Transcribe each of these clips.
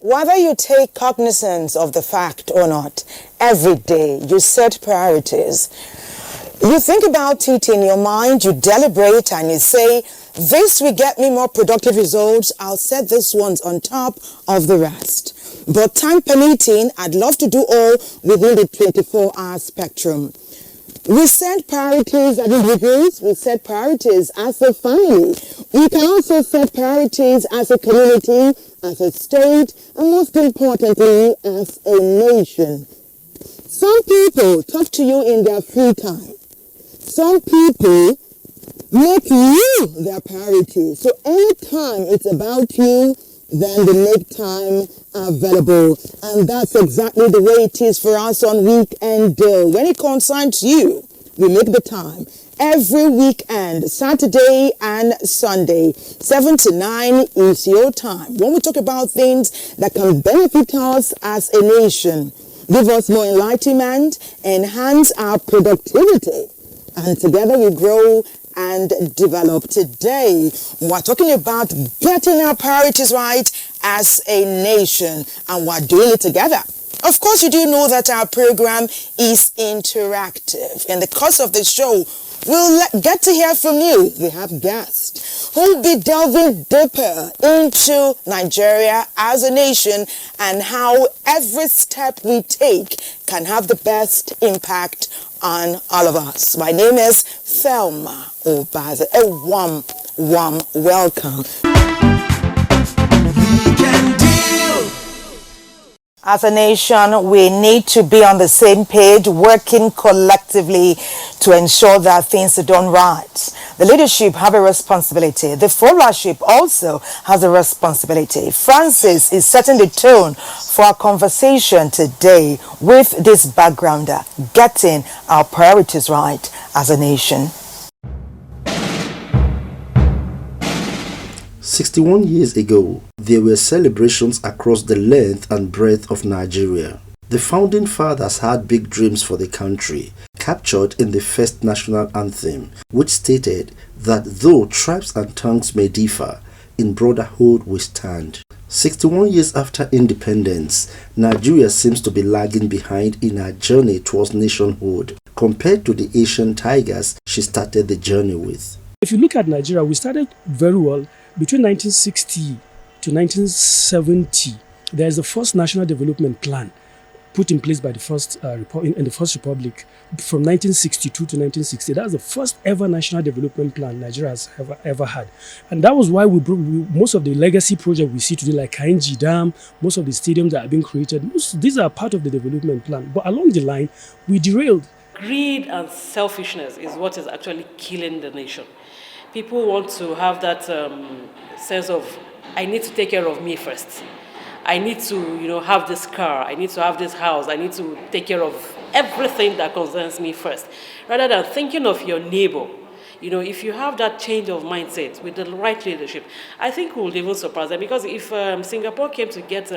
Whether you take cognizance of the fact or not, every day you set priorities. You think about it in your mind, you deliberate and you say, this will get me more productive results, I'll set this ones on top of the rest. But time permitting, I'd love to do all within the 24-hour spectrum. We set priorities as individuals, we set priorities as a family. We can also set priorities as a community, as a state, and most importantly, as a nation. Some people talk to you in their free time. Some people make you their priority. So anytime it's about you, then they make time available. And that's exactly the way it is for us on Weekend Deal. When it concerns you, we make the time. Every weekend, Saturday and Sunday, 7 to 9 is your time. When we talk about things that can benefit us as a nation, give us more enlightenment, enhance our productivity, and together we grow and develop. Today, we're talking about getting our priorities right as a nation, and we're doing it together. Of course, you do know that our program is interactive. In the course of the show, we'll get to hear from you. We have guests who'll be delving deeper into Nigeria as a nation and how every step we take can have the best impact on all of us. My name is Thelma Obaze. A warm welcome. As a nation, we need to be on the same page, working collectively to ensure that things are done right. The leadership have a responsibility. The followership also has a responsibility. Francis is setting the tone for our conversation today with this backgrounder, getting our priorities right as a nation. 61 years ago, there were celebrations across the length and breadth of Nigeria. The founding fathers had big dreams for the country, captured in the first national anthem, which stated that though tribes and tongues may differ, in brotherhood we stand. 61 years after independence, Nigeria seems to be lagging behind in her journey towards nationhood, compared to the Asian tigers she started the journey with. If you look at Nigeria, we started very well. Between 1960 to 1970, there is the first national development plan put in place by the first in the First Republic from 1962 to 1960. That was the first ever national development plan Nigeria has ever had. And that was why we most of the legacy projects we see today, like Kainji Dam, most of the stadiums that are being created, these are part of the development plan. But along the line, we derailed. Greed and selfishness is what is actually killing the nation. People want to have that sense of, I need to take care of me first. I need to, have this car. I need to have this house. I need to take care of everything that concerns me first, rather than thinking of your neighbor. If you have that change of mindset with the right leadership, I think we'll even surprise them. Because if Singapore came to get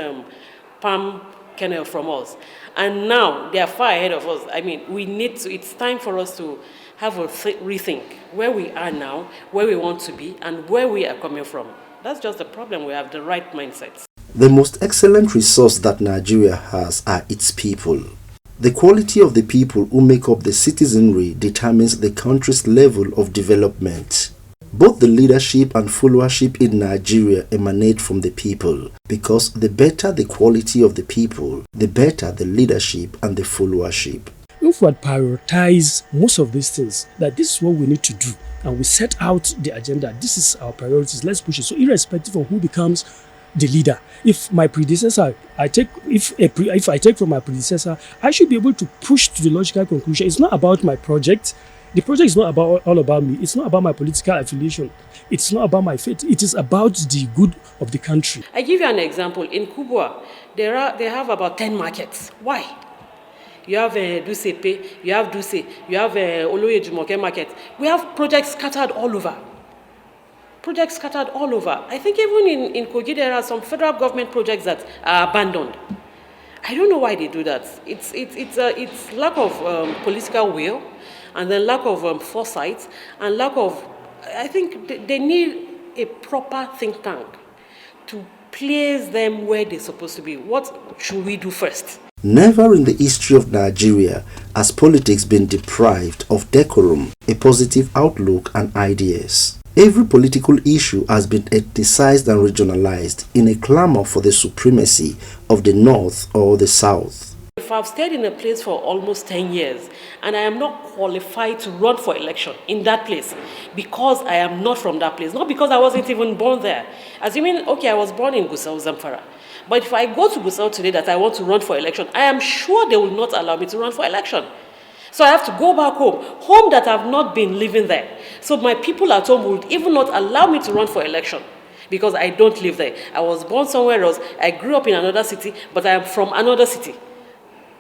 palm kernel from us, and now they are far ahead of us, we need to. It's time for us to have a rethink where we are now, where we want to be, and where we are coming from. That's just the problem. We have the right mindsets. The most excellent resource that Nigeria has are its people. The quality of the people who make up the citizenry determines the country's level of development. Both the leadership and followership in Nigeria emanate from the people, because the better the quality of the people, the better the leadership and the followership. If we had prioritized most of these things, that this is what we need to do, and we set out the agenda, this is our priorities, let's push it. So irrespective of who becomes the leader. If my predecessor, if I take from my predecessor, I should be able to push to the logical conclusion. It's not about my project. The project is not all about me. It's not about my political affiliation. It's not about my faith. It is about the good of the country. I give you an example. In Kubwa, they have about 10 markets. Why? You have Dusepe, you have Duse, you have Oloye Jumoke market. We have projects scattered all over. I think even in Kogi, there are some federal government projects that are abandoned. I don't know why they do that. It's lack of political will, and then lack of foresight, and lack of, I think they need a proper think tank to place them where they're supposed to be. What should we do first? Never in the history of Nigeria has politics been deprived of decorum, a positive outlook and ideas. Every political issue has been ethnicized and regionalized in a clamor for the supremacy of the North or the South. If I've stayed in a place for almost 10 years and I am not qualified to run for election in that place because I am not from that place, not because I wasn't even born there. Assuming, okay, I was born in Gusau, Zamfara. But if I go to Gusau today that I want to run for election, I am sure they will not allow me to run for election. So I have to go back home that I've not been living there. So my people at home would even not allow me to run for election because I don't live there. I was born somewhere else. I grew up in another city, but I am from another city.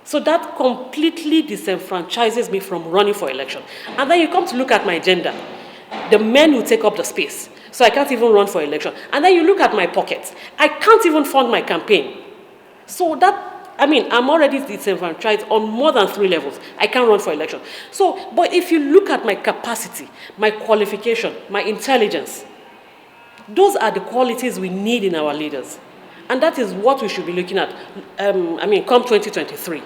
So that completely disenfranchises me from running for election. And then you come to look at my gender. The men who take up the space. So I can't even run for election. And then you look at my pockets. I can't even fund my campaign. So I'm already disenfranchised on more than 3 levels. I can't run for election. So, but if you look at my capacity, my qualification, my intelligence, those are the qualities we need in our leaders. And that is what we should be looking at, come 2023.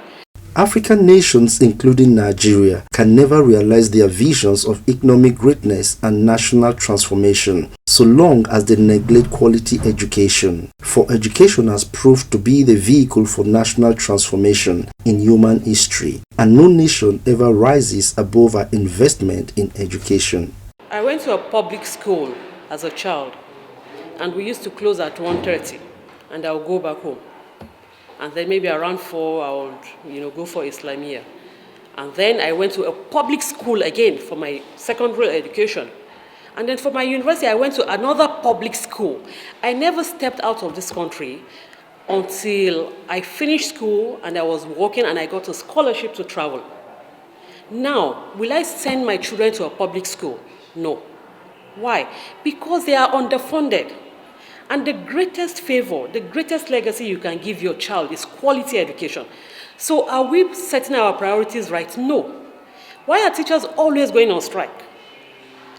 African nations, including Nigeria, can never realize their visions of economic greatness and national transformation so long as they neglect quality education. For education has proved to be the vehicle for national transformation in human history, and no nation ever rises above our investment in education. I went to a public school as a child, and we used to close at 1:30, and I'll go back home. And then maybe around 4, I would, go for Islamia. And then I went to a public school again for my secondary education. And then for my university, I went to another public school. I never stepped out of this country until I finished school and I was working and I got a scholarship to travel. Now, will I send my children to a public school? No. Why? Because they are underfunded. And the greatest favor, the greatest legacy you can give your child is quality education. So are we setting our priorities right? No. Why are teachers always going on strike?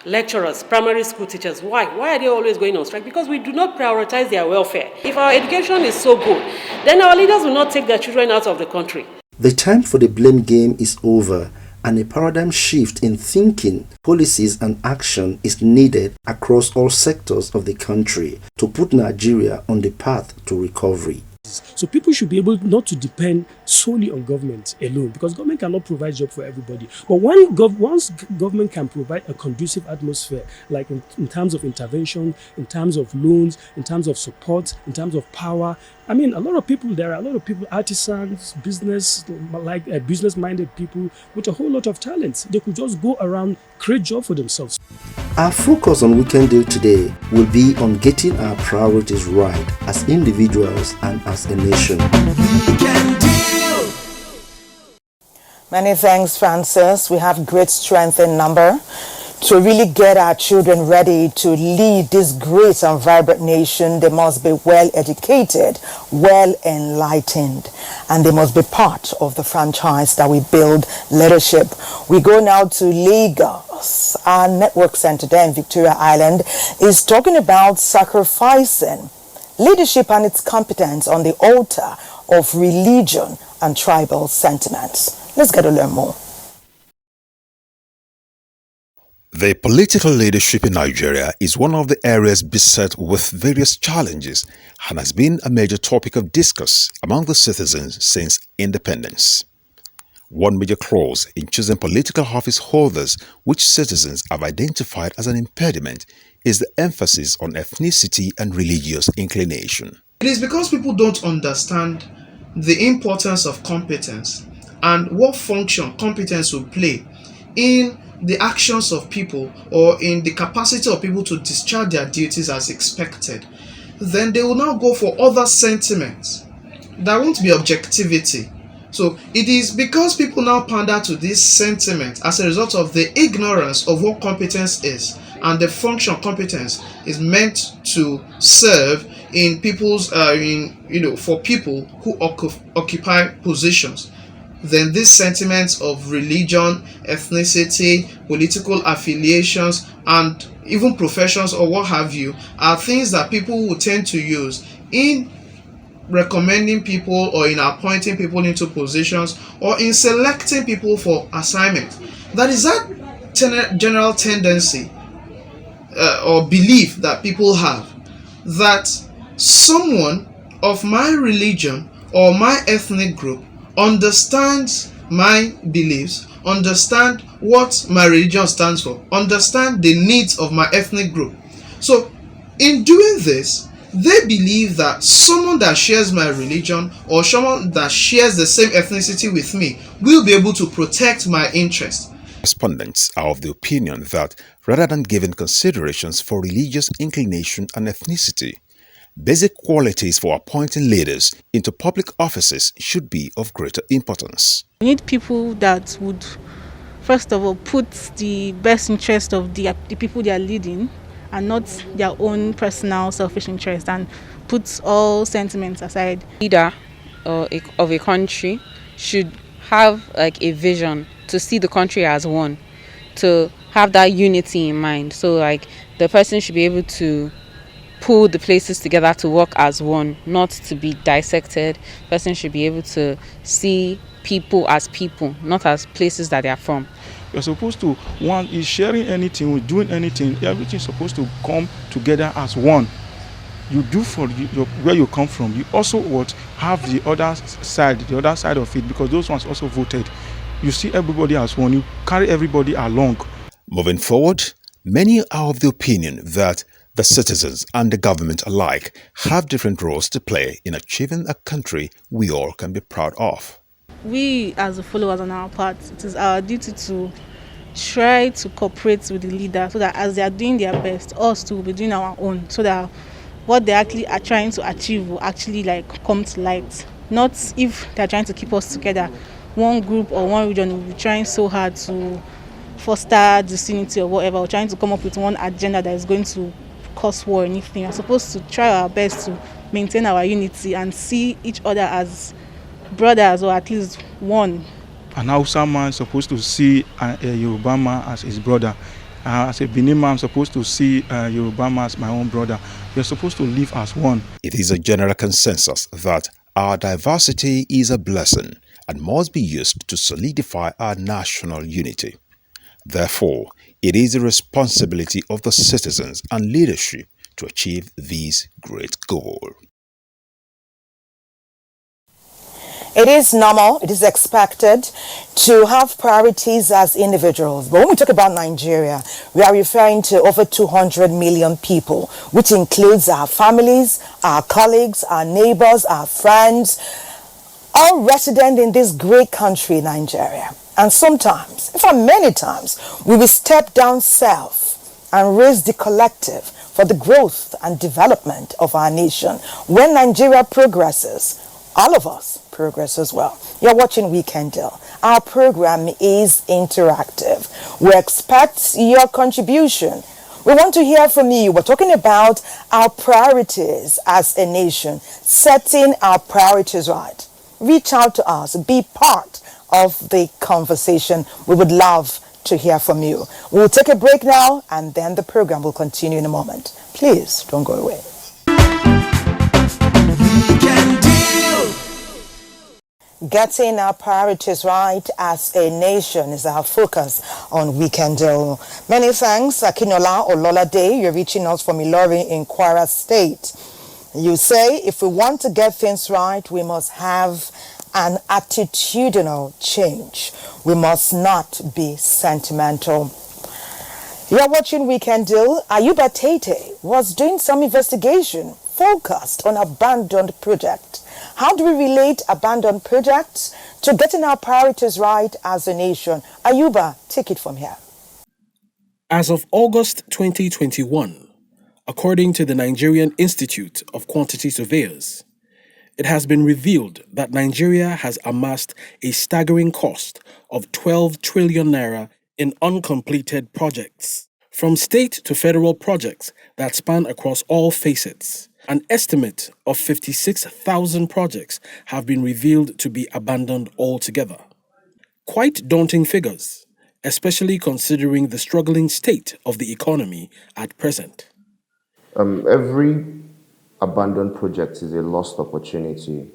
Lecturers, primary school teachers, why? Why are they always going on strike? Because we do not prioritize their welfare. If our education is so good, then our leaders will not take their children out of the country. The time for the blame game is over, and a paradigm shift in thinking, policies and action is needed across all sectors of the country to put Nigeria on the path to recovery. So people should be able not to depend solely on government alone, because government cannot provide jobs for everybody. But once government can provide a conducive atmosphere, like in terms of intervention, in terms of loans, in terms of support, in terms of power, there are a lot of people, artisans, business-minded people with a whole lot of talents. They could just go around, create jobs for themselves. Our focus on Weekend Deal today will be on getting our priorities right as individuals and as a nation. Weekend Deal. Many thanks, Francis. We have great strength in number to really get our children ready to lead this great and vibrant nation. They must be well educated, well enlightened, and they must be part of the franchise that we build leadership. We go now to Lagos. Our network center there in Victoria Island is talking about sacrificing leadership and its competence on the altar of religion and tribal sentiments. Let's get to learn more. The political leadership in Nigeria is one of the areas beset with various challenges and has been a major topic of discourse among the citizens since independence. One major clause in choosing political office holders which citizens have identified as an impediment is the emphasis on ethnicity and religious inclination. It is because people don't understand the importance of competence and what function competence will play in the actions of people or in the capacity of people to discharge their duties as expected. Then they will now go for other sentiments. There won't be objectivity. So it is because people now pander to this sentiment as a result of the ignorance of what competence is and the function competence is meant to serve in people's for people who occupy positions. Then these sentiments of religion, ethnicity, political affiliations, and even professions or what have you are things that people will tend to use in recommending people or in appointing people into positions or in selecting people for assignment. That is that general tendency or belief that people have that someone of my religion or my ethnic group understands my beliefs, understand what my religion stands for, understand the needs of my ethnic group. So in doing this, they believe that someone that shares my religion or someone that shares the same ethnicity with me will be able to protect my interests. Respondents are of the opinion that rather than giving considerations for religious inclination and ethnicity, basic qualities for appointing leaders into public offices should be of greater importance. We need people that would, first of all, put the best interest of the people they are leading and not their own personal selfish interest, and put all sentiments aside. Leader of a country should have like a vision to see the country as one, to have that unity in mind. So like the person should be able to pull the places together to work as one, not to be dissected. The person should be able to see people as people, not as places that they are from. You're supposed to, one is sharing anything, with doing anything, everything's supposed to come together as one. You do for where you come from. You also would have the other side of it, because those ones also voted. You see everybody as one. You carry everybody along. Moving forward, many are of the opinion that the citizens and the government alike have different roles to play in achieving a country we all can be proud of. We as the followers on our part, it is our duty to try to cooperate with the leader so that as they are doing their best, us too will be doing our own, so that what they actually are trying to achieve will actually like come to light. Not if they're trying to keep us together, one group or one region will be trying so hard to foster disunity or whatever, or trying to come up with one agenda that is going to cause war or anything. We're supposed to try our best to maintain our unity and see each other as brothers, or at least one. An Hausa man is supposed to see a Yoruba man as his brother. As a Benin man, I'm supposed to see Yoruba man as my own brother. We're supposed to live as one. It is a general consensus that our diversity is a blessing and must be used to solidify our national unity. Therefore, it is the responsibility of the citizens and leadership to achieve this great goal. It is normal, it is expected to have priorities as individuals. But when we talk about Nigeria, we are referring to over 200 million people, which includes our families, our colleagues, our neighbors, our friends, all resident in this great country, Nigeria. And sometimes, in fact many times, we will step down self and raise the collective for the growth and development of our nation. When Nigeria progresses, all of us progress as well. You're watching Weekend Deal. Our program is interactive. We expect your contribution. We want to hear from you. We're talking about our priorities as a nation, setting our priorities right. Reach out to us. Be part of the conversation. We would love to hear from you. We'll take a break now, and then the program will continue in a moment. Please don't go away. Getting our priorities right as a nation is our focus on Weekend Deal. Many thanks, Akinola Ololade. You're reaching us from Ilorin in Kwara State. You say if we want to get things right, we must have an attitudinal change. We must not be sentimental. You're watching Weekend Deal. Ayuba Tete was doing some investigation focused on abandoned projects. How do we relate abandoned projects to getting our priorities right as a nation? Ayuba, take it from here. As of August 2021, according to the Nigerian Institute of Quantity Surveyors, it has been revealed that Nigeria has amassed a staggering cost of 12 trillion naira in uncompleted projects. From state to federal projects that span across all facets, an estimate of 56,000 projects have been revealed to be abandoned altogether. Quite daunting figures, especially considering the struggling state of the economy at present. Every abandoned project is a lost opportunity.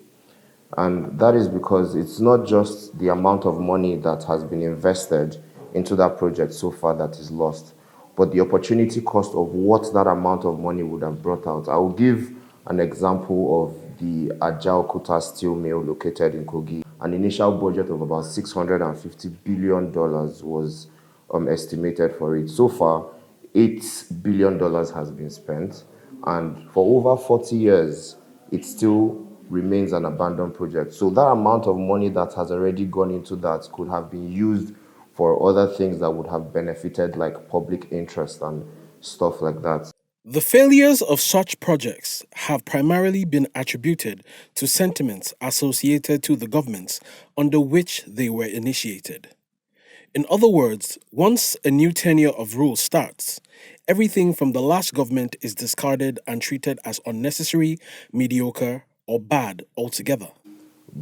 And that is because it's not just the amount of money that has been invested into that project so far that is lost, but the opportunity cost of what that amount of money would have brought out. I will give an example of the Ajaokuta steel mill located in Kogi. An initial budget of about $650 billion was estimated for it. So far, $8 billion has been spent, and for over 40 years, it still remains an abandoned project. So that amount of money that has already gone into that could have been used for other things that would have benefited, like public interest and stuff like that. The failures of such projects have primarily been attributed to sentiments associated to the governments under which they were initiated. In other words, once a new tenure of rule starts, everything from the last government is discarded and treated as unnecessary, mediocre, or bad altogether.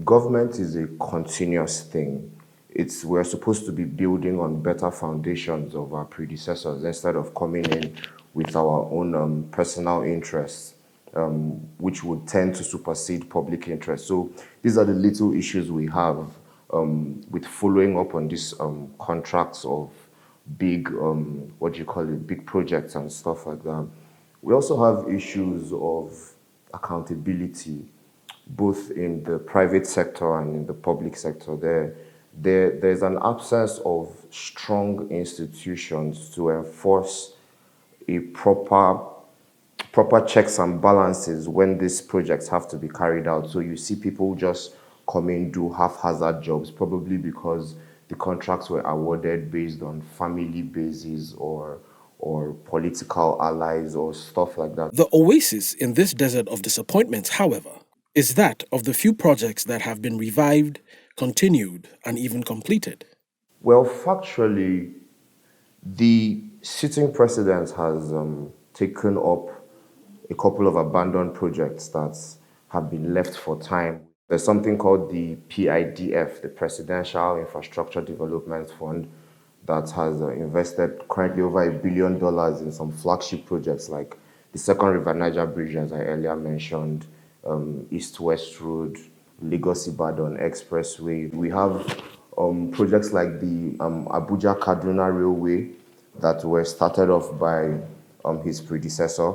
Government is a continuous thing. We're supposed to be building on better foundations of our predecessors instead of coming in with our own personal interests, which would tend to supersede public interest. So these are the little issues we have with following up on these contracts of big, big projects and stuff like that. We also have issues of accountability, both in the private sector and in the public sector. There's an absence of strong institutions to enforce a proper checks and balances when these projects have to be carried out. So you see people just come in, do haphazard jobs, probably because the contracts were awarded based on family bases or political allies or stuff like that. The oasis in this desert of disappointments, however, is that of the few projects that have been revived, continued, and even completed. Well, factually, the sitting president has taken up a couple of abandoned projects that have been left for time. There's something called the PIDF, the Presidential Infrastructure Development Fund, that has invested currently over $1 billion in some flagship projects like the Second River Niger Bridge, as I earlier mentioned, East-West Road, Lagos-Ibadan Expressway. We have projects like the Abuja-Kaduna Railway that were started off by his predecessor,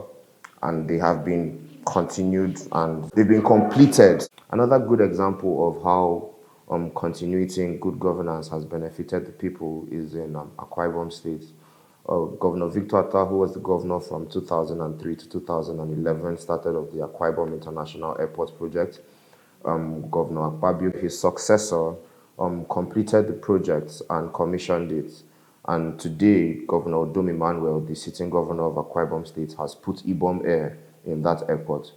and they have been continued and they've been completed. Another good example of how continuity in good governance has benefited the people is in Akwa Ibom State. Governor Victor Atta, who was the governor from 2003 to 2011, started off the Akwa Ibom International Airport project. Governor Akpabio, his successor, completed the project and commissioned it. And today, Governor Odom Emmanuel, the sitting governor of Akwa Ibom State, has put Ibom Air in that airport.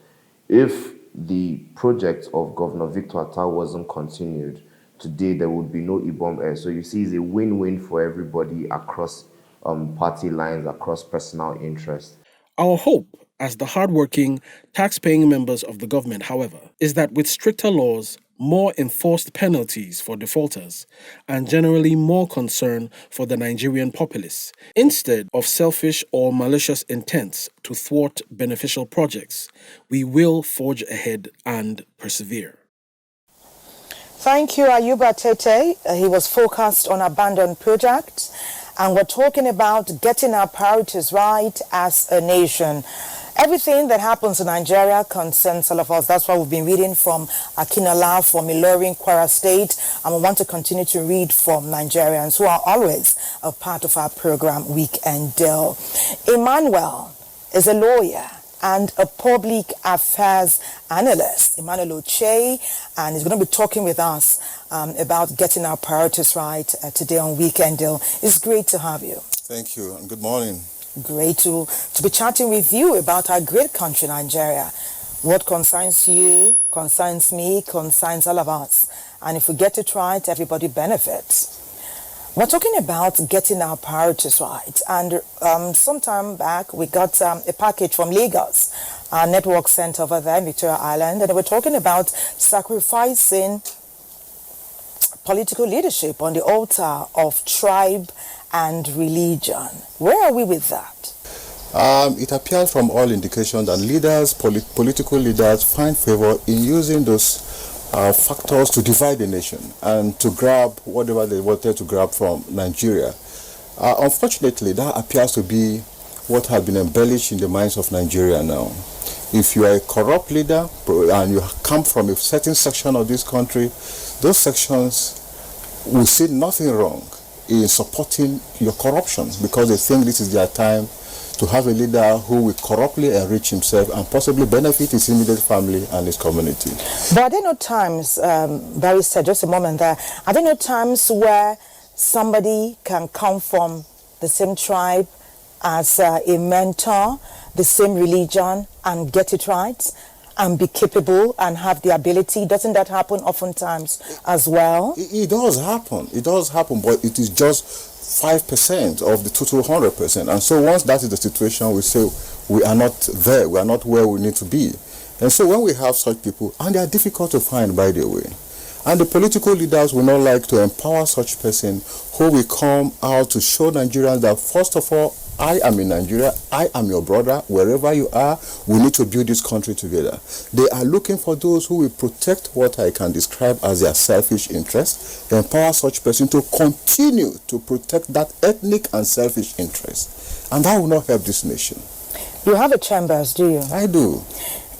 If the project of Governor Victor Atta wasn't continued, today there would be no Ibom Air. So you see, it's a win-win for everybody across party lines, across personal interests. Our hope as the hardworking, tax-paying members of the government, however, is that with stricter laws, more enforced penalties for defaulters, and generally more concern for the Nigerian populace, instead of selfish or malicious intents to thwart beneficial projects, we will forge ahead and persevere. Thank you, Ayuba Tete. He was focused on abandoned projects, and we're talking about getting our priorities right as a nation. Everything that happens in Nigeria concerns all of us. That's why we've been reading from Akinola, from Ilorin, Kwara State, and we want to continue to read from Nigerians who are always a part of our program, Weekend Deal. Emmanuel is a lawyer and a public affairs analyst, Emmanuel Oche, and he's going to be talking with us about getting our priorities right today on Weekend Deal. It's great to have you. Thank you, and good morning. Great to be chatting with you about our great country, Nigeria. What concerns you, concerns me, concerns all of us. And if we get it right, everybody benefits. We're talking about getting our priorities right. And some time back, we got a package from Lagos, our network center over there in Victoria Island. And we're talking about sacrificing political leadership on the altar of tribe and religion. Where are we with that? It appears from all indications that leaders, political leaders, find favor in using those factors to divide the nation and to grab whatever they wanted to grab from Nigeria. Unfortunately, that appears to be what has been embellished in the minds of Nigeria now. If you are a corrupt leader and you come from a certain section of this country, those sections will see nothing wrong in supporting your corruption because they think this is their time to have a leader who will corruptly enrich himself and possibly benefit his immediate family and his community. But are there no times, Barry said just a moment there, are there no times where somebody can come from the same tribe as a mentor, the same religion, and get it right and be capable and have the ability? Doesn't that happen oftentimes as well? It does happen. It does happen, but it is just 5% of the total 100%. And so once that is the situation, we say we are not there. We are not where we need to be. And so when we have such people, and they are difficult to find, by the way, and the political leaders will not like to empower such person who will come out to show Nigerians that, first of all, I am in Nigeria, I am your brother, wherever you are, we need to build this country together. They are looking for those who will protect what I can describe as their selfish interest, empower such person to continue to protect that ethnic and selfish interest. And that will not help this nation. You have a chambers, do you? I do.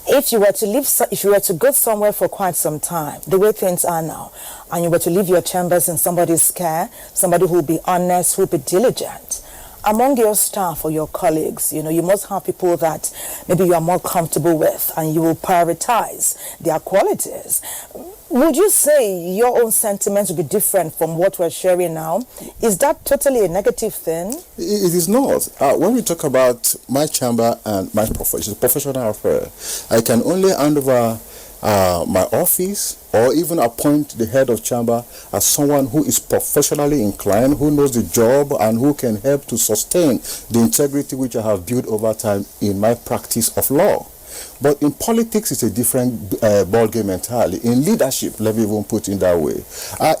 If you were to go somewhere for quite some time, the way things are now, and you were to leave your chambers in somebody's care, somebody who will be honest, who will be diligent, among your staff or your colleagues, you must have people that maybe you are more comfortable with and you will prioritize their qualities. Would you say your own sentiments would be different from what we're sharing now? Is that totally a negative thing? It is not. When we talk about my chamber and my profession, it's a professional affair. I can only hand over my office or even appoint the head of chamber as someone who is professionally inclined, who knows the job and who can help to sustain the integrity which I have built over time in my practice of law. But in politics, it's a different ball game entirely. In leadership, let me even put it that way.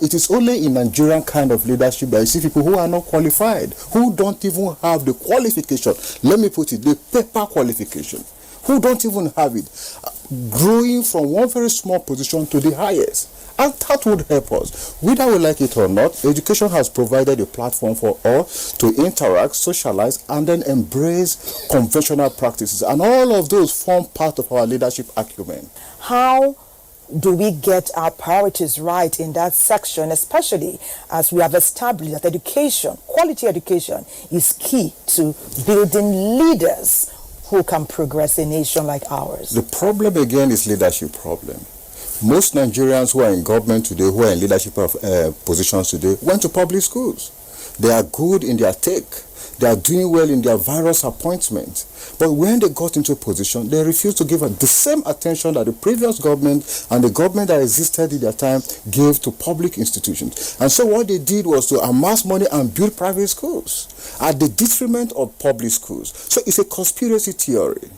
It is only in Nigerian kind of leadership that you see people who are not qualified, who don't even have the qualification. Let me put it, the paper qualification, who don't even have it, growing from one very small position to the highest. And that would help us. Whether we like it or not, education has provided a platform for us to interact, socialize, and then embrace conventional practices. And all of those form part of our leadership acumen. How do we get our priorities right in that section, especially as we have established that education, quality education, is key to building leaders who can progress a nation like ours? The problem again is leadership problem. Most Nigerians who are in government today, who are in leadership positions today, went to public schools. They are good in their tech. They are doing well in their various appointments. But when they got into a position, they refused to give the same attention that the previous government and the government that existed in their time gave to public institutions. And so what they did was to amass money and build private schools at the detriment of public schools. So it's a conspiracy theory.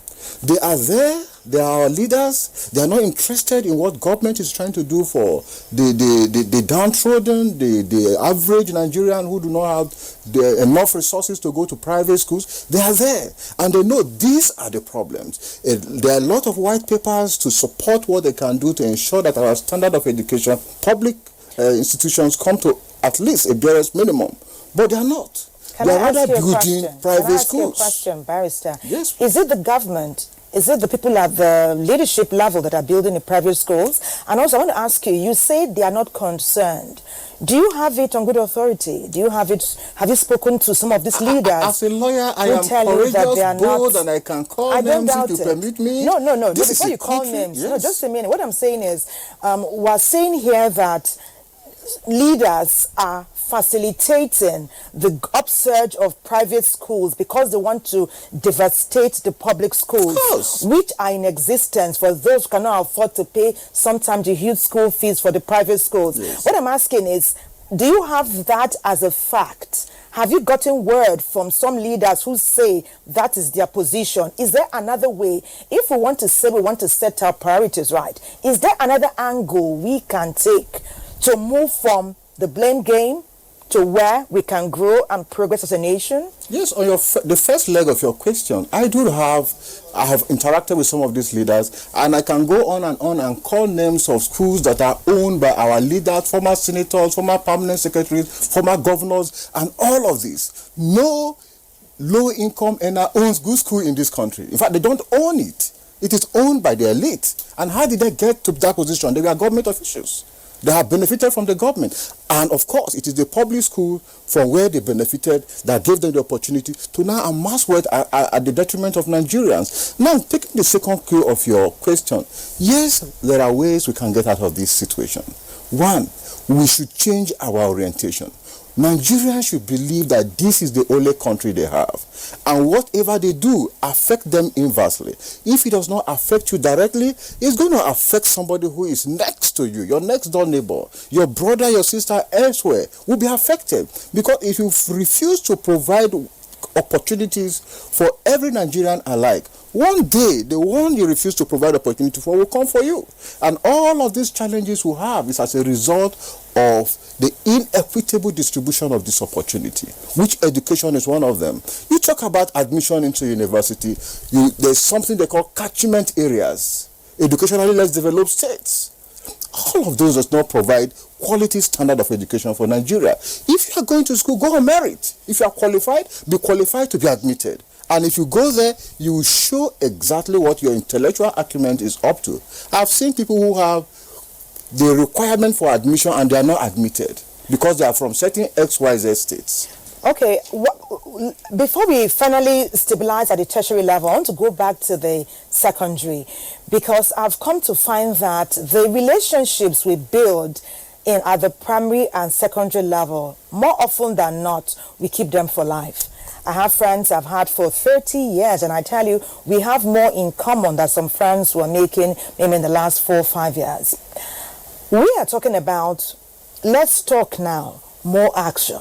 They are there, they are our leaders, they are not interested in what government is trying to do for the downtrodden, the average Nigerian who do not have enough resources to go to private schools. They are there, and they know these are the problems. There are a lot of white papers to support what they can do to ensure that our standard of education, public institutions come to at least a barest minimum, but they are not. Can They I are rather ask you a building question? private Can I ask schools. you a question, Barrister? Yes. Is it the government? Is it the people at the leadership level that are building the private schools? And also, I want to ask you, you say they are not concerned. Do you have it on good authority? Do you have it? Have you spoken to some of these leaders? As a lawyer, I who am tell you that they are courageous, bold, not, and I can call I don't names doubt if you it. permit me. No. This Before is you a call country, names, no, yes. just a minute. What I'm saying is, we're saying here that leaders are facilitating the upsurge of private schools because they want to devastate the public schools, which are in existence for those who cannot afford to pay sometimes the huge school fees for the private schools. Yes. What I'm asking is, do you have that as a fact? Have you gotten word from some leaders who say that is their position? Is there another way? If we want to say we want to set our priorities right, is there another angle we can take to move from the blame game to where we can grow and progress as a nation? Yes, on the first leg of your question, I have interacted with some of these leaders, and I can go on and call names of schools that are owned by our leaders, former senators, former permanent secretaries, former governors, and all of this. No low-income earner owns good school in this country. In fact, they don't own it. It is owned by the elite. And how did they get to that position? They were government officials. They have benefited from the government. And of course, it is the public school from where they benefited that gave them the opportunity to now amass wealth at the detriment of Nigerians. Now, taking the second cue of your question, yes, there are ways we can get out of this situation. One, we should change our orientation. Nigerians should believe that this is the only country they have, and whatever they do affect them inversely. If it does not affect you directly, it's going to affect somebody who is next to you, your next door neighbor, your brother, your sister elsewhere will be affected. Because if you refuse to provide opportunities for every Nigerian alike, one day the one you refuse to provide opportunity for will come for you. And all of these challenges we have is as a result of the inequitable distribution of this opportunity, which education is one of them. You talk about admission into university, there's something they call catchment areas, educationally less developed states. All of those does not provide quality standard of education for Nigeria. If you are going to school, go on merit. If you are qualified, be qualified to be admitted. And if you go there, you will show exactly what your intellectual acumen is up to. I've seen people who have the requirement for admission and they are not admitted because they are from certain XYZ states. Okay, before we finally stabilize at the tertiary level, I want to go back to the secondary, because I've come to find that the relationships we build at the primary and secondary level, more often than not, we keep them for life. I have friends I've had for 30 years, and I tell you, we have more in common than some friends were making maybe in the last 4 or 5 years. We are talking about, let's talk now, more action.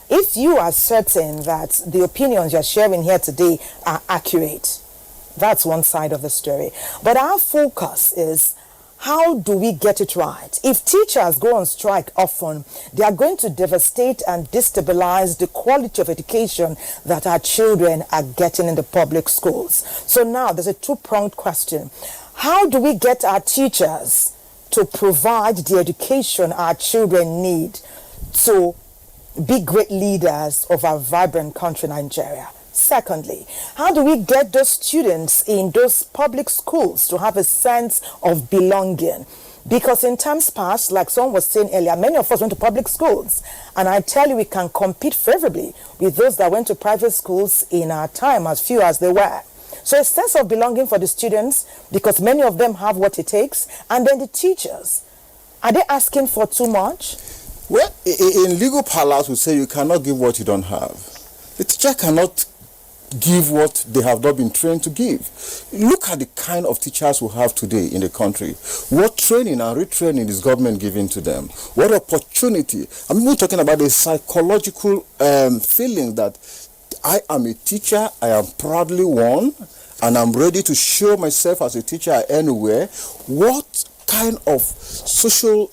If you are certain that the opinions you're sharing here today are accurate, that's one side of the story. But our focus is, how do we get it right? If teachers go on strike often, they are going to devastate and destabilize the quality of education that our children are getting in the public schools. So now there's a two-pronged question. How do we get our teachers to provide the education our children need to be great leaders of our vibrant country, Nigeria? Secondly, how do we get those students in those public schools to have a sense of belonging? Because in times past, like someone was saying earlier, many of us went to public schools. And I tell you, we can compete favorably with those that went to private schools in our time, as few as they were. So a sense of belonging for the students, because many of them have what it takes. And then the teachers, are they asking for too much? Well, in legal parlance, we say you cannot give what you don't have. The teacher cannot give what they have not been trained to give. Look at the kind of teachers we have today in the country. What training and retraining is government giving to them? What opportunity? I'm even talking about a psychological feeling that I am a teacher, I am proudly one, and I'm ready to show myself as a teacher anywhere. What kind of social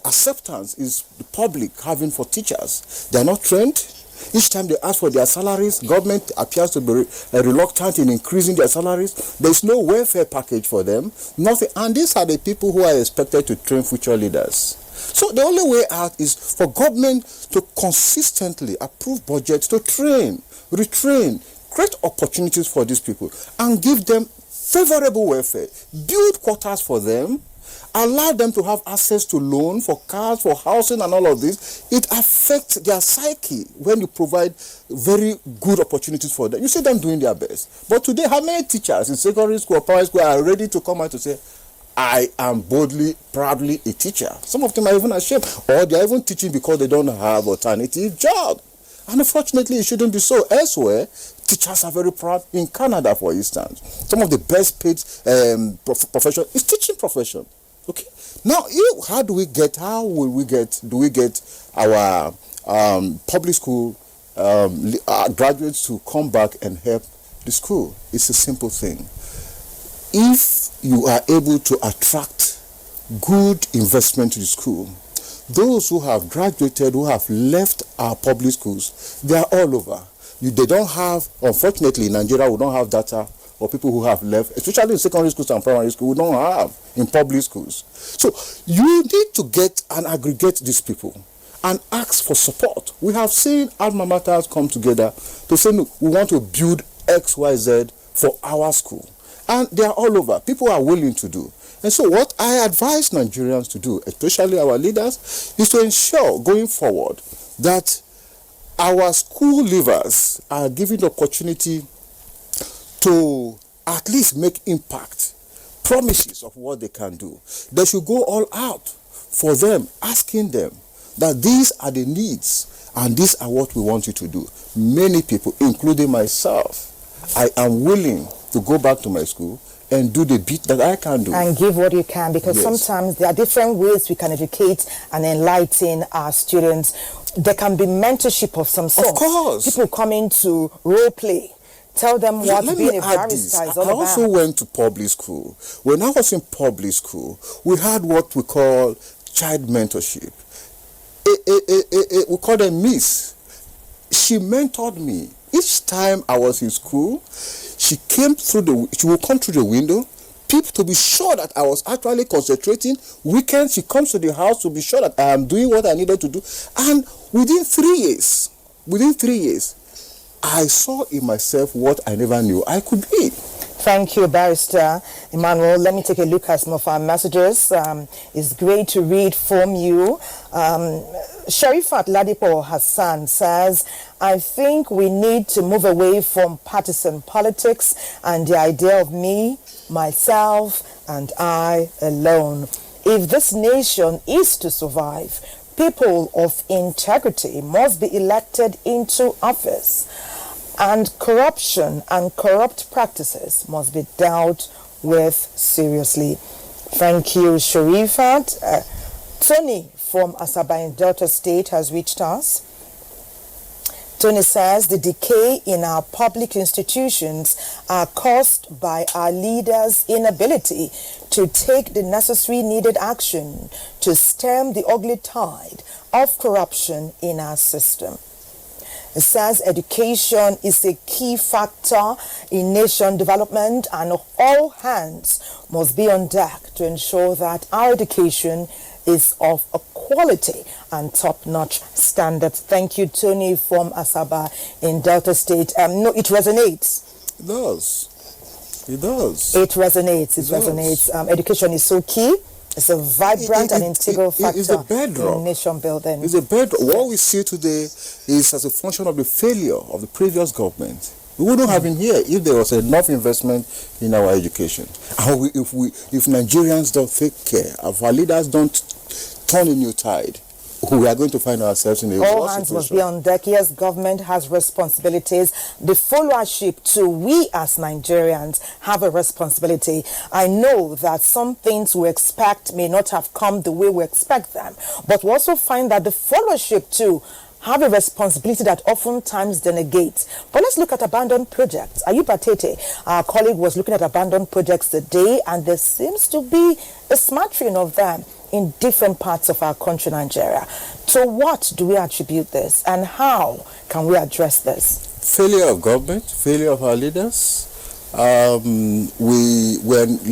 acceptance is the public having for teachers? They are not trained. Each time they ask for their salaries, government appears to be reluctant in increasing their salaries. There is no welfare package for them, nothing. And these are the people who are expected to train future leaders. So the only way out is for government to consistently approve budgets to train, retrain, create opportunities for these people and give them favorable welfare, build quarters for them, allow them to have access to loan for cars, for housing and all of this. It affects their psyche when you provide very good opportunities for them. You see them doing their best. But today, how many teachers in secondary school or primary school are ready to come out to say, I am boldly, proudly a teacher? Some of them are even ashamed, or they are even teaching because they don't have alternative job. And unfortunately, it shouldn't be so. Elsewhere, teachers are very proud. In Canada, for instance, some of the best paid profession is teaching profession. Okay. Now, how will we get our public school graduates to come back and help the school? It's a simple thing. If you are able to attract good investment to the school, those who have graduated, who have left our public schools, they are all over. They don't have, unfortunately, in Nigeria, we don't have data or people who have left, especially in secondary schools and primary schools, we don't have in public schools. So you need to get and aggregate these people and ask for support. We have seen alma maters come together to say, look, we want to build XYZ for our school. And they are all over. People are willing to do. And so what I advise Nigerians to do, especially our leaders, is to ensure going forward that our school leavers are given the opportunity to at least make impact, promises of what they can do. They should go all out for them, asking them that these are the needs and these are what we want you to do. Many people, including myself, I am willing to go back to my school and do the bit that I can do. And give what you can, because sometimes there are different ways we can educate and enlighten our students. There can be mentorship of some sort. Of course. People coming to role play. Tell them what being a barrister is all about. I also went to public school. When I was in public school, we had what we call child mentorship. We call them Miss. She mentored me. Each time I was in school, she would come through the window, peep to be sure that I was actually concentrating. Weekends, she comes to the house to be sure that I am doing what I needed to do. And within 3 years, I saw in myself what I never knew I could be. Thank you, Barrister Emmanuel. Let me take a look at some of our messages. It's great to read from you. Sharifat Ladipo Hassan says, I think we need to move away from partisan politics and the idea of me, myself, and I alone. If this nation is to survive, people of integrity must be elected into office, and corruption and corrupt practices must be dealt with seriously. Thank you, Sharifat. Tony from Asaba in Delta State has reached us. Tony says the decay in our public institutions are caused by our leaders' inability to take the necessary needed action to stem the ugly tide of corruption in our system. It says education is a key factor in nation development, and all hands must be on deck to ensure that our education is of a quality and top-notch standards. Thank you, Tony from Asaba in Delta State. No, it resonates. It does. It does. It resonates. It resonates. Education is so key. It's a vibrant and integral factor in nation building. It's a bedrock. What we see today is as a function of the failure of the previous government. We wouldn't have been here if there was enough investment in our education. If Nigerians don't take care, if our leaders don't turn a new tide, we are going to find ourselves in a all worse hands situation. must be on deck. Yes, government has responsibilities. The followership too, we as Nigerians have a responsibility. I know that some things we expect may not have come the way we expect them, but we also find that the followership too have a responsibility that oftentimes denegates. But let's look at abandoned projects. Ayuba Tete, our colleague, was looking at abandoned projects today, and there seems to be a smattering of them in different parts of our country, Nigeria. To what do we attribute this, and how can we address this? Failure of government, failure of our leaders, When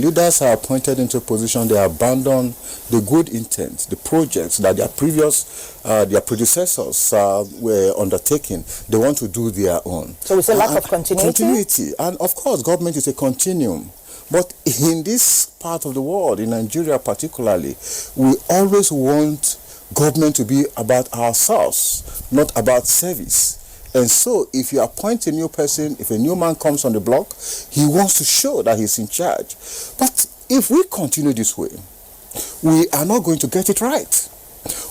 leaders are appointed into position, they abandon the good intent, the projects that their predecessors were undertaking. They want to do their own. So it's a lack of continuity? Continuity. And of course, government is a continuum. But in this part of the world, in Nigeria particularly, we always want government to be about ourselves, not about service. And so if you appoint a new person, if a new man comes on the block, he wants to show that he's in charge. But if we continue this way, we are not going to get it right.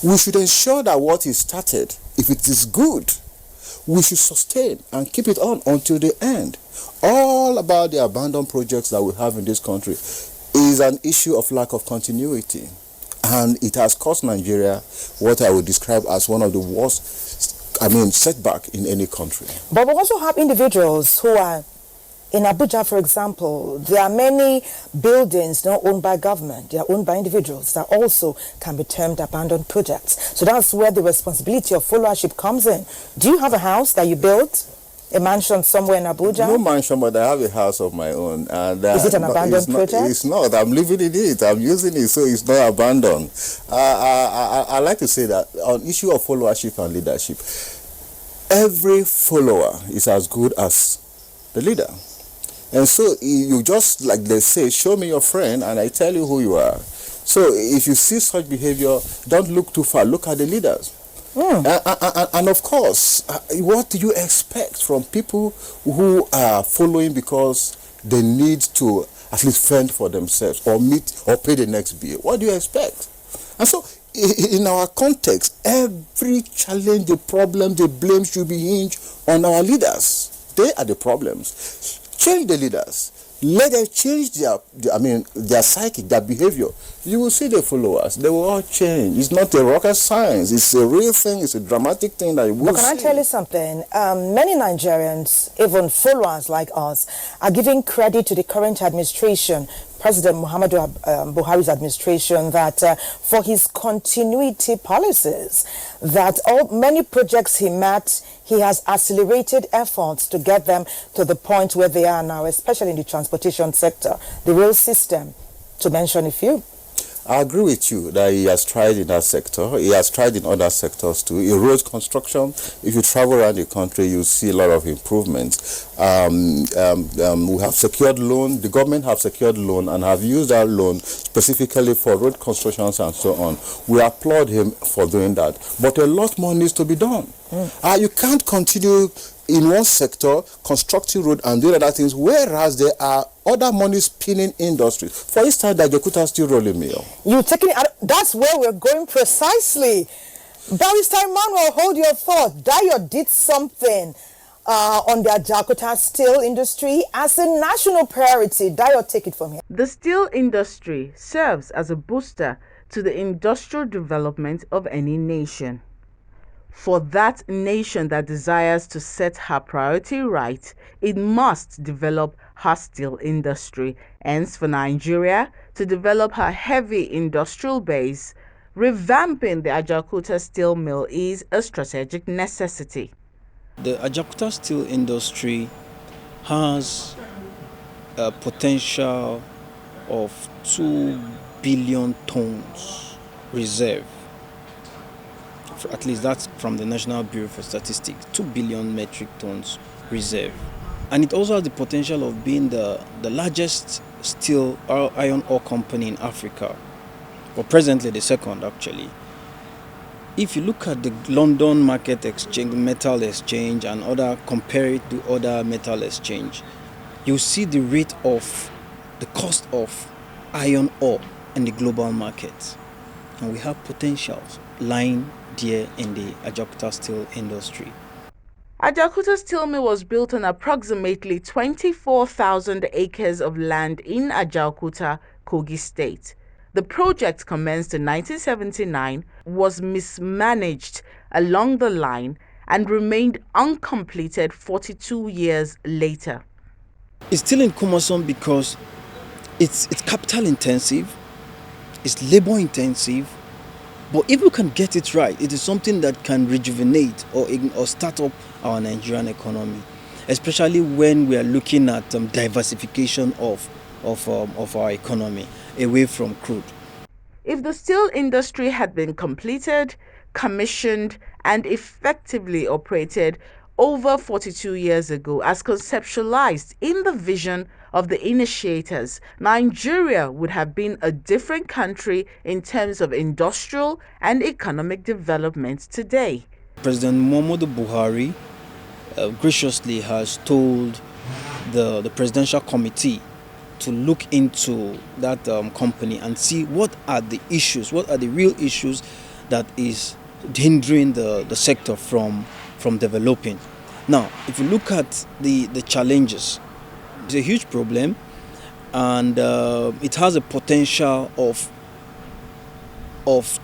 We should ensure that what is started, if it is good, we should sustain and keep it on until the end. All about the abandoned projects that we have in this country is an issue of lack of continuity. And it has cost Nigeria what I would describe as one of the worst setback in any country. But we also have individuals who are in Abuja, for example. There are many buildings not owned by government. They are owned by individuals that also can be termed abandoned projects. So that's where the responsibility of followership comes in. Do you have a house that you built? A mansion somewhere in Abuja? No mansion, but I have a house of my own. And, is it an abandoned project? It's not. I'm living in it. I'm using it, so it's not abandoned. I like to say that on issue of followership and leadership, every follower is as good as the leader. And so you just, like they say, show me your friend and I tell you who you are. So if you see such behavior, don't look too far. Look at the leaders. And of course, what do you expect from people who are following because they need to at least fend for themselves or meet or pay the next bill? What do you expect? And so in our context, every challenge, the problem, the blame should be hinged on our leaders. They are the problems. Change the leaders. Let them change their psychic, their behavior. You will see the followers. They will all change. It's not a rocket science. It's a real thing. It's a dramatic thing that you will see. But can I tell you something? Many Nigerians, even followers like us, are giving credit to the current administration, President Muhammadu Buhari's administration, that for his continuity policies, that many projects he met, he has accelerated efforts to get them to the point where they are now, especially in the transportation sector, the rail system, to mention a few. I agree with you that he has tried in that sector. He has tried in other sectors too. In road construction, if you travel around the country, you see a lot of improvements. We have secured loan. The government have secured loan and have used that loan specifically for road constructions and so on. We applaud him for doing that. But a lot more needs to be done. You can't continue in one sector constructing road and doing other things, whereas there are other money spinning industries. For instance, the Ajakuta steel rolling mill. You're taking it out. That's where we're going precisely. Barrister Emmanuel, hold your thought. Dayo did something on the Ajakuta steel industry as a national priority. Dayo, take it from here. The steel industry serves as a booster to the industrial development of any nation. For that nation that desires to set her priority right, it must develop her steel industry. Hence, for Nigeria to develop her heavy industrial base, revamping the Ajakuta steel mill is a strategic necessity. The Ajakuta steel industry has a potential of 2 billion tons reserve. At least that's from the National Bureau for Statistics, 2 billion metric tons reserve. And it also has the potential of being the largest steel or iron ore company in Africa, or presently the second actually. If you look at the London Market Exchange, Metal Exchange, and compare it to other metal exchange, you see the rate of the cost of iron ore in the global market. And we have potentials lying there in the Ajakuta steel industry. Ajakuta steel mill was built on approximately 24,000 acres of land in Ajakuta, Kogi State. The project commenced in 1979, was mismanaged along the line, and remained uncompleted 42 years later. It's still in cumbersome because it's capital intensive, it's labor intensive, but if we can get it right, it is something that can rejuvenate or start up our Nigerian economy. especially when we are looking at diversification of our economy away from crude. If the steel industry had been completed, commissioned, and effectively operated over 42 years ago, as conceptualized in the vision of the initiators, Nigeria would have been a different country in terms of industrial and economic development today. President Muhammadu Buhari graciously has told the presidential committee to look into that company and see what are the real issues that is hindering the sector from developing. Now, if you look at the challenges, it's a huge problem, and it has a potential of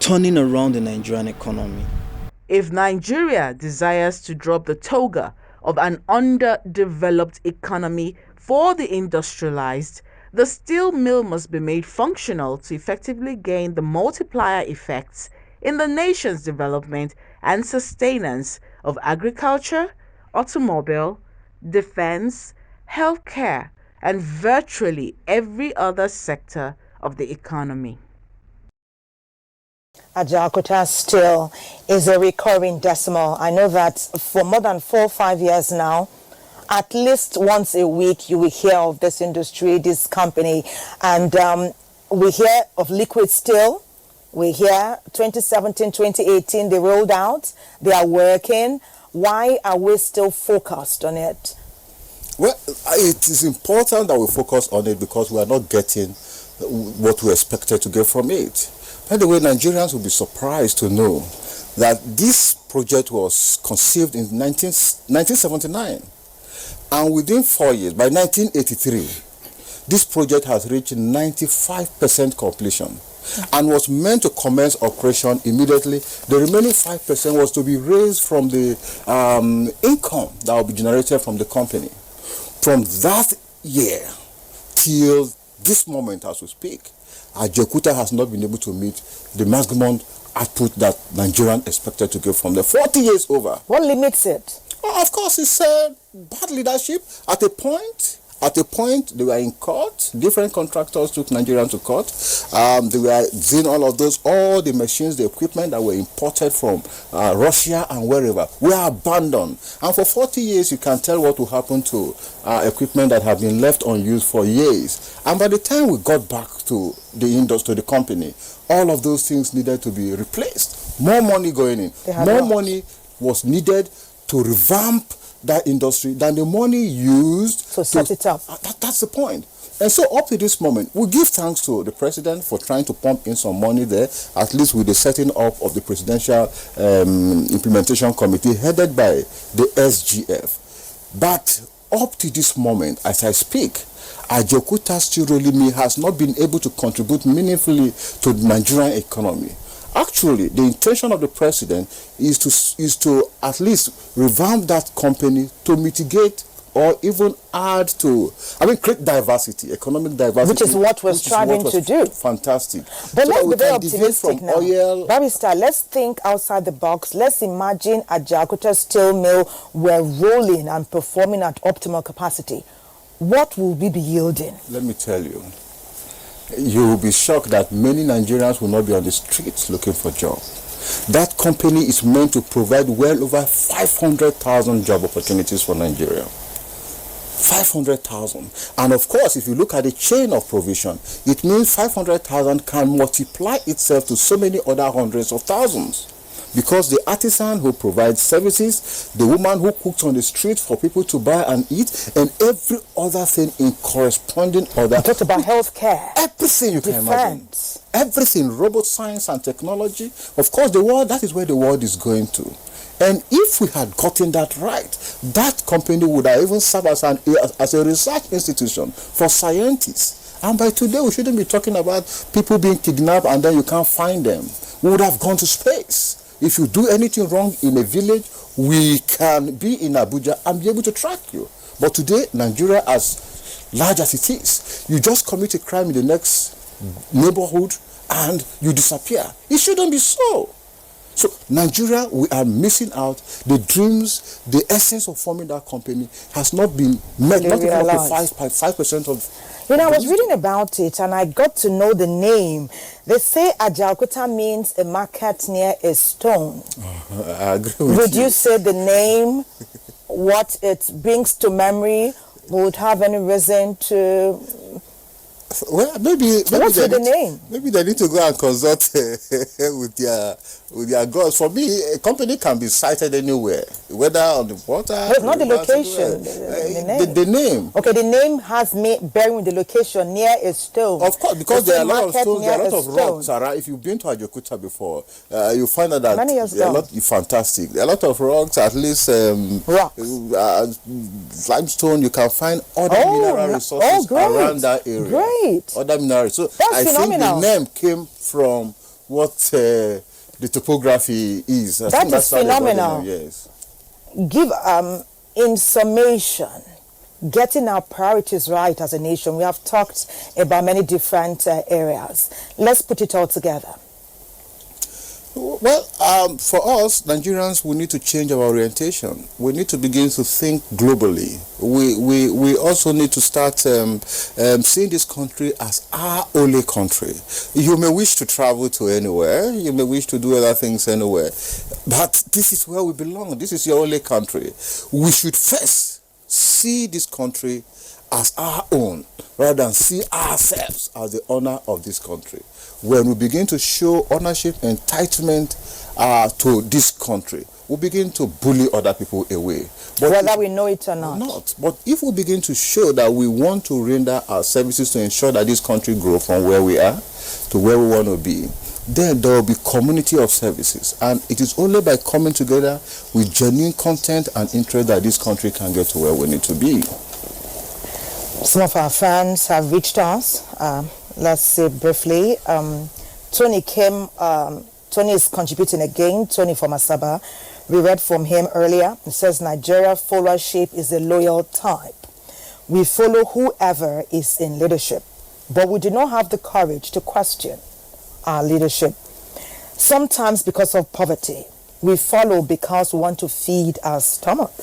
turning around the Nigerian economy. If Nigeria desires to drop the toga of an underdeveloped economy for the industrialized, the steel mill must be made functional to effectively gain the multiplier effects in the nation's development and sustenance of agriculture, automobile, defense, healthcare, and virtually every other sector of the economy. Ajaokuta still is a recurring decimal. I know that for more than 4 or 5 years now, at least once a week you will hear of this industry, this company, and we hear of liquid steel. We hear 2017, 2018 they rolled out, they are working. Why are we still focused on it? Well, it is important that we focus on it because we are not getting what we expected to get from it. By the way, Nigerians will be surprised to know that this project was conceived in 1979. And within 4 years, by 1983, this project has reached 95% completion and was meant to commence operation immediately. The remaining 5% was to be raised from the income that will be generated from the company. From that year till this moment as we speak, Ajaokuta has not been able to meet the maximum output that Nigerian expected to get from the 40 years over. What limits it? Oh, of course, it's bad leadership. At a point, they were in court. Different contractors took Nigerian to court. They were doing all the machines, the equipment that were imported from Russia and wherever were abandoned. And for 40 years, you can tell what will happen to equipment that have been left unused for years. And by the time we got back to the industry, the company, all of those things needed to be replaced. More money going in. More money was needed to revamp that industry than the money used to set it up. That's the point. And so up to this moment, we give thanks to the president for trying to pump in some money there, at least with the setting up of the Presidential Implementation Committee headed by the SGF. But up to this moment, as I speak, Ajaokuta Steel Rolling Mill has not been able to contribute meaningfully to the Nigerian economy. Actually, the intention of the president is to at least revamp that company to mitigate or even add to, create diversity, economic diversity. Which is what we're striving to do. Fantastic. But let's be very optimistic now. Barrister, let's think outside the box. Let's imagine Ajaokuta Steel Mill were rolling and performing at optimal capacity. What will we be yielding? Let me tell you. You will be shocked that many Nigerians will not be on the streets looking for jobs. That company is meant to provide well over 500,000 job opportunities for Nigeria. 500,000. And of course, if you look at the chain of provision, it means 500,000 can multiply itself to so many other hundreds of thousands. Because the artisan who provides services, the woman who cooks on the street for people to buy and eat, and every other thing in corresponding order. You talked about healthcare. Everything you can imagine. Everything, robot science and technology. Of course, the world, that is where the world is going to. And if we had gotten that right, that company would have even served as a research institution for scientists. And by today, we shouldn't be talking about people being kidnapped and then you can't find them. We would have gone to space. If you do anything wrong in a village, we can be in Abuja and be able to track you. But today, Nigeria, as large as it is, you just commit a crime in the next neighborhood and you disappear. It shouldn't be so. So Nigeria, we are missing out. The dreams, the essence of forming that company has not been met. Not even up to 5% of. You know, I was reading about it and I got to know the name. They say Ajaokuta means a market near a stone. I agree with Would you say the name, what it brings to memory, would have any reason to... Well, maybe what's the name? Maybe they need to go and consult with their gods. For me, a company can be cited anywhere, whether on the water. But not the location, the name. The name. Okay, the name has bearing with the location near a stone. Of course, because there are a lot of stones, there are a lot of rocks around. If you've been to Ajaokuta before, you find out that many years there are ago. Fantastic. There are a lot of rocks, at least limestone. You can find other mineral resources around that area. Great. Other minerals. So that's I phenomenal. think the name came from what the topography is. That is phenomenal. Yes. Give in summation, getting our priorities right as a nation. We have talked about many different areas. Let's put it all together. Well, for us, Nigerians, we need to change our orientation. We need to begin to think globally. We also need to start seeing this country as our only country. You may wish to travel to anywhere. You may wish to do other things anywhere. But this is where we belong. This is your only country. We should first see this country as our own, rather than see ourselves as the owner of this country. When we begin to show ownership, entitlement to this country, we begin to bully other people away. But whether we know it or not. But if we begin to show that we want to render our services to ensure that this country grows from where we are to where we want to be, then there will be community of services. And it is only by coming together with genuine content and interest that this country can get to where we need to be. Some of our fans have reached us. Let's say briefly. Tony is contributing again. Tony from Asaba. We read from him earlier. It says Nigeria followership is a loyal type. We follow whoever is in leadership, but we do not have the courage to question our leadership. Sometimes because of poverty. We follow because we want to feed our stomach.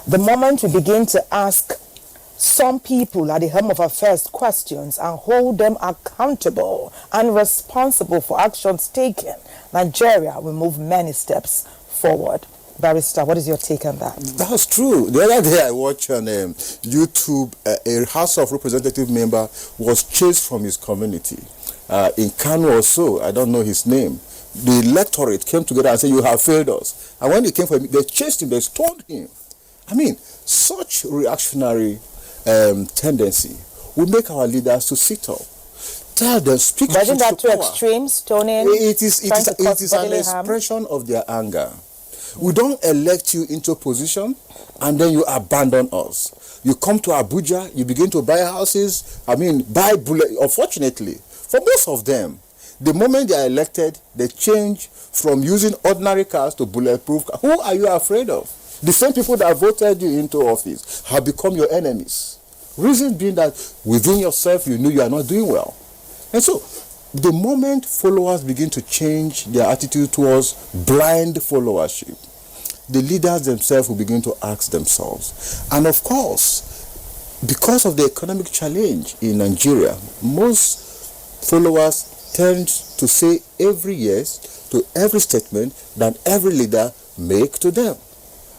The moment we begin to ask some people at the helm of affairs questions and hold them accountable and responsible for actions taken, Nigeria will move many steps forward. Barrister, what is your take on that? That's true. The other day I watched on YouTube, a House of Representative member was chased from his community in Kano or so. I don't know his name. The electorate came together and said, "You have failed us." And when he came for him, they chased him, they stoned him. I mean, such reactionary tendency will make our leaders to sit up. Tell them, speak to that too power. Extreme, stoning? It is an expression of their anger. We don't elect you into a position and then you abandon us. You come to Abuja, you begin to buy houses, buy bullet. Unfortunately, for most of them, the moment they are elected, they change from using ordinary cars to bulletproof cars. Who are you afraid of? The same people that voted you into office have become your enemies. Reason being that within yourself, you know you are not doing well. And so, the moment followers begin to change their attitude towards blind followership, the leaders themselves will begin to ask themselves. And of course, because of the economic challenge in Nigeria, most followers tend to say every yes to every statement that every leader make to them.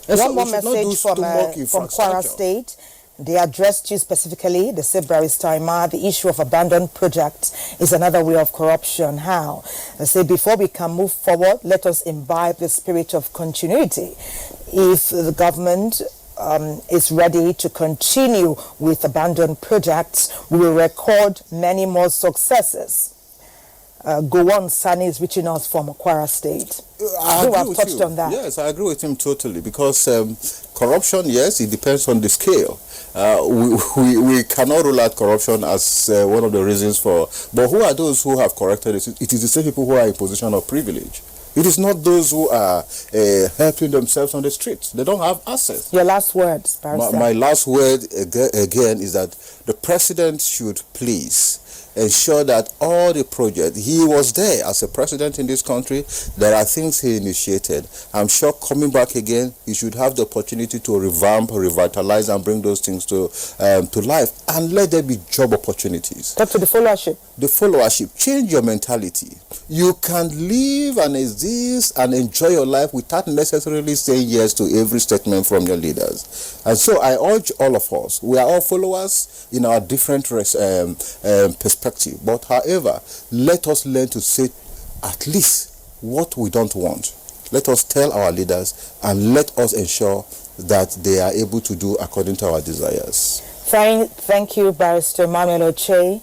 And one more message from Kwara State. They addressed you specifically. They said, Barrister Imar, the issue of abandoned projects is another way of corruption. How? They say, before we can move forward, let us imbibe the spirit of continuity. If the government is ready to continue with abandoned projects, we will record many more successes. Gowon Sani is reaching us from Kwara State. I have touched on that. Yes, I agree with him totally, because corruption, yes, it depends on the scale. We cannot rule out corruption as one of the reasons for, but who are those who have corrected it? It is the same people who are in position of privilege. It is not those who are helping themselves on the streets. They don't have access. Your last words, my last word again is that the president should please ensure that all the projects, he was there as a president in this country, there are things he initiated. I'm sure coming back again, he should have the opportunity to revamp, revitalize, and bring those things to life, and let there be job opportunities. Talk to the followership. The followership, change your mentality. You can live and exist and enjoy your life without necessarily saying yes to every statement from your leaders. And so I urge all of us, we are all followers in our different perspective, but however, let us learn to say at least what we don't want. Let us tell our leaders and let us ensure that they are able to do according to our desires. Thank you, Barrister Manuel Oche,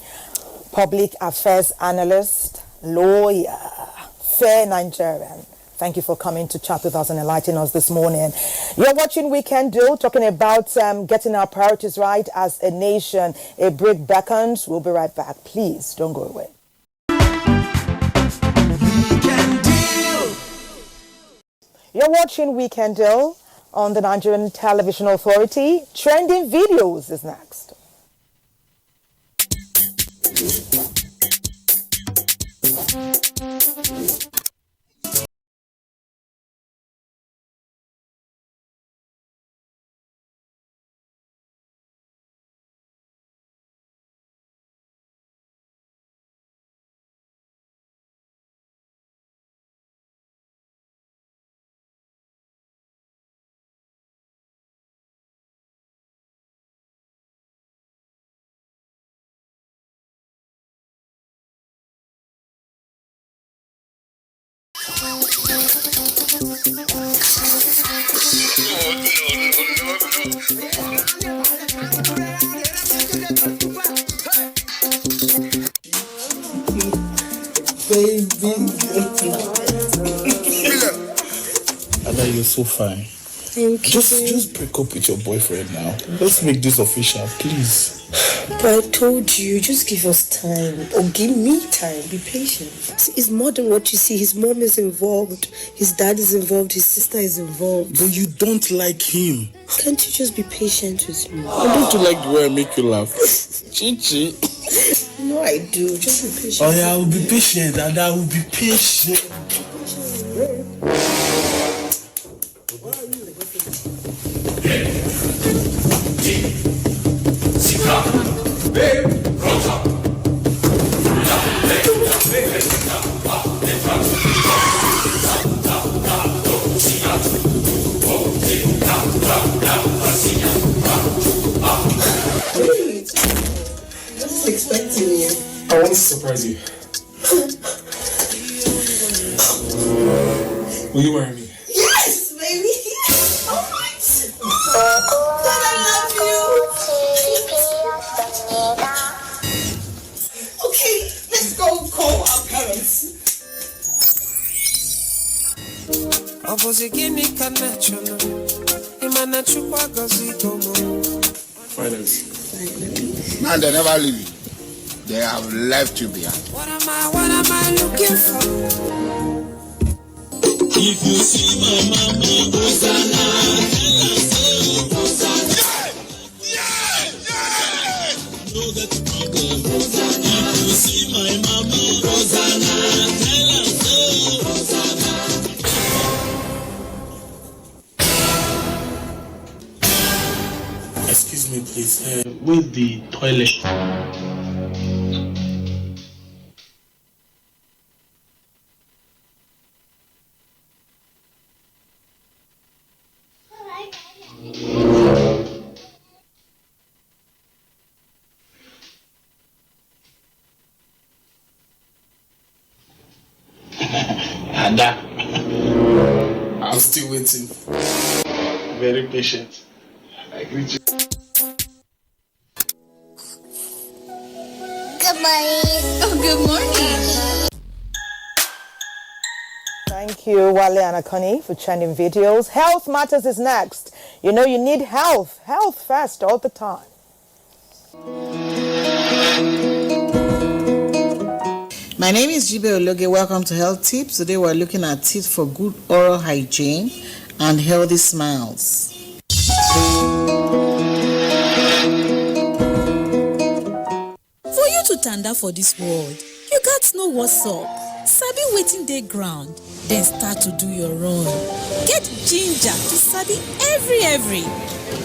public affairs analyst, lawyer, fair Nigerian. Thank you for coming to chat with us and enlightening us this morning. You're watching Weekend Deal, talking about getting our priorities right as a nation. A break beckons. We'll be right back. Please don't go away. Weekend Deal. You're watching Weekend Deal on the Nigerian Television Authority. Trending videos is next. Ada, you're so fine. Thank you. Just break up with your boyfriend now. Let's make this official, please. But I told you, just give us time. Or give me time. Be patient. See, it's more than what you see. His mom is involved. His dad is involved. His sister is involved. But you don't like him. Can't you just be patient with me? I don't you like the way I make you laugh? Chichi. No, I do. Just be patient. Oh yeah, I will be patient. And I will be patient. Just expecting you. I want to surprise you. Will you marry me? Yes, baby. Oh my God, I love you. Okay, let's go call our parents. Finally. Now they never leave you. They have left you behind. What am I looking for? If you see my mama, Hosanna, Hosanna. Know that problem, Hosanna. If you see my mama, Hosanna, tell her so, Hosanna. Excuse me, please. With the toilet. Ada, I'm still waiting. Very patient. I greet you. Good morning. Oh, good morning. Thank you, Wale and Akoni, for trending videos. Health Matters is next. You know you need health. Health first all the time. My name is Jibe Ologe. Welcome to Health Tips. Today we're looking at tips for good oral hygiene and healthy smiles. For you to tanda for this world, you gats know what's up, sabi wetin dey ground, then start to do your own. Get ginger to sabi every.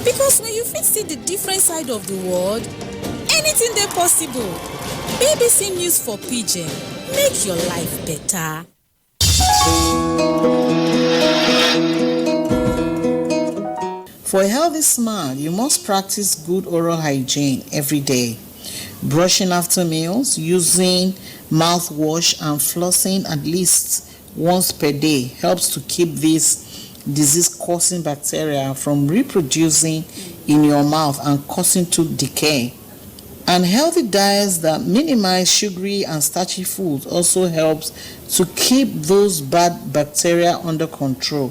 Because when you fit see the different side of the world, anything dey possible. BBC News for Pidgin, make your life better. For a healthy smile, you must practice good oral hygiene every day. Brushing after meals, using mouthwash and flossing at least once per day helps to keep these disease-causing bacteria from reproducing in your mouth and causing tooth decay. And healthy diets that minimize sugary and starchy foods also helps to keep those bad bacteria under control.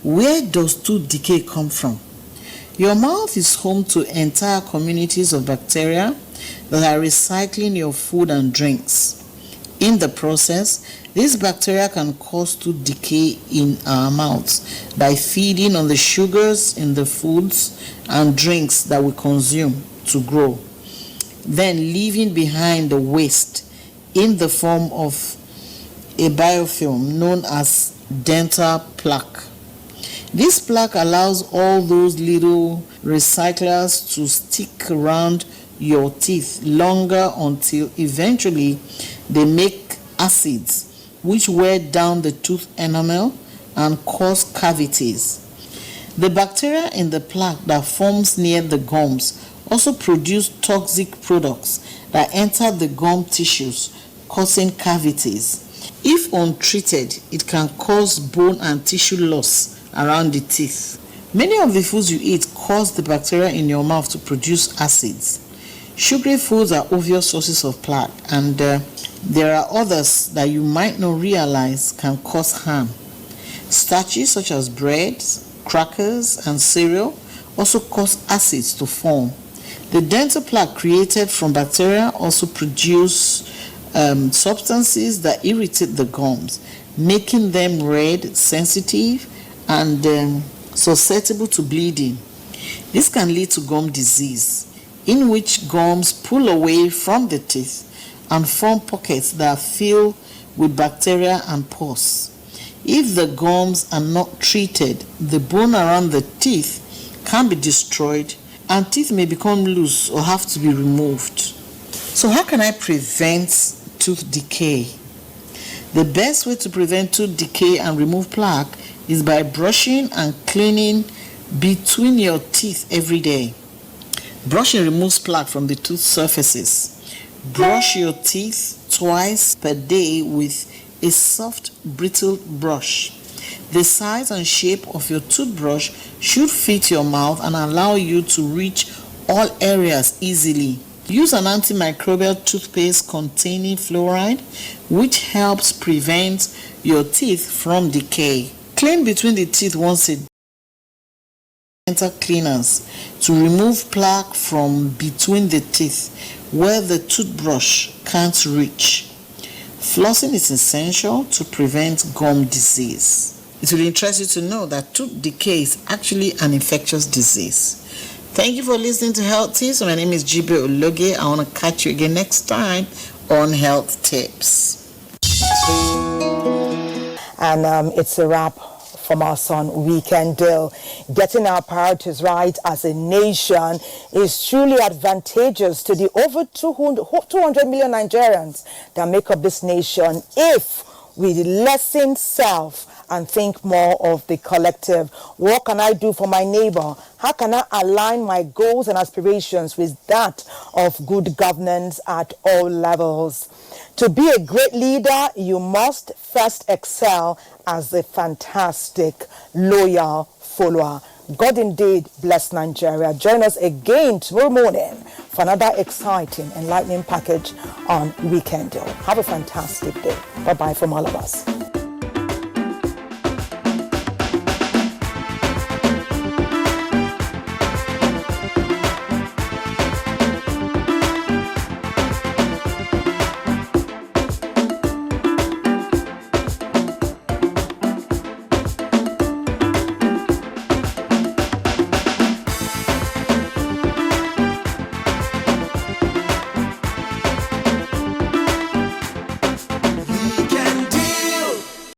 Where does tooth decay come from? Your mouth is home to entire communities of bacteria that are recycling your food and drinks. In the process, these bacteria can cause tooth decay in our mouths by feeding on the sugars in the foods and drinks that we consume to grow, then leaving behind the waste in the form of a biofilm known as dental plaque. This plaque allows all those little recyclers to stick around your teeth longer until eventually they make acids which wear down the tooth enamel and cause cavities. The bacteria in the plaque that forms near the gums also produce toxic products that enter the gum tissues, causing cavities. If untreated, it can cause bone and tissue loss around the teeth. Many of the foods you eat cause the bacteria in your mouth to produce acids. Sugary foods are obvious sources of plaque, and there are others that you might not realize can cause harm. Starches such as bread, crackers, and cereal also cause acids to form. The dental plaque created from bacteria also produce substances that irritate the gums, making them red, sensitive, and susceptible to bleeding. This can lead to gum disease, in which gums pull away from the teeth and form pockets that are filled with bacteria and pus. If the gums are not treated, the bone around the teeth can be destroyed and teeth may become loose or have to be removed. So how can I prevent tooth decay? The best way to prevent tooth decay and remove plaque is by brushing and cleaning between your teeth every day. Brushing removes plaque from the tooth surfaces. Brush your teeth twice per day with a soft, brittle brush. The size and shape of your toothbrush should fit your mouth and allow you to reach all areas easily. Use an antimicrobial toothpaste containing fluoride, which helps prevent your teeth from decay. Clean between the teeth once a day. Dental cleaners to remove plaque from between the teeth where the toothbrush can't reach. Flossing is essential to prevent gum disease. It will interest you to know that tooth decay is actually an infectious disease. Thank you for listening to Health Tips. My name is Jibe Ologe. I want to catch you again next time on Health Tips. And it's a wrap from us on Weekend Deal. Getting our priorities right as a nation is truly advantageous to the over 200 million Nigerians that make up this nation if we lessen self and think more of the collective. What can I do for my neighbor? How can I align my goals and aspirations with that of good governance at all levels? To be a great leader, you must first excel as a fantastic, loyal follower. God indeed bless Nigeria. Join us again tomorrow morning for another exciting, enlightening package on Weekend Deal. Have a fantastic day. Bye-bye from all of us.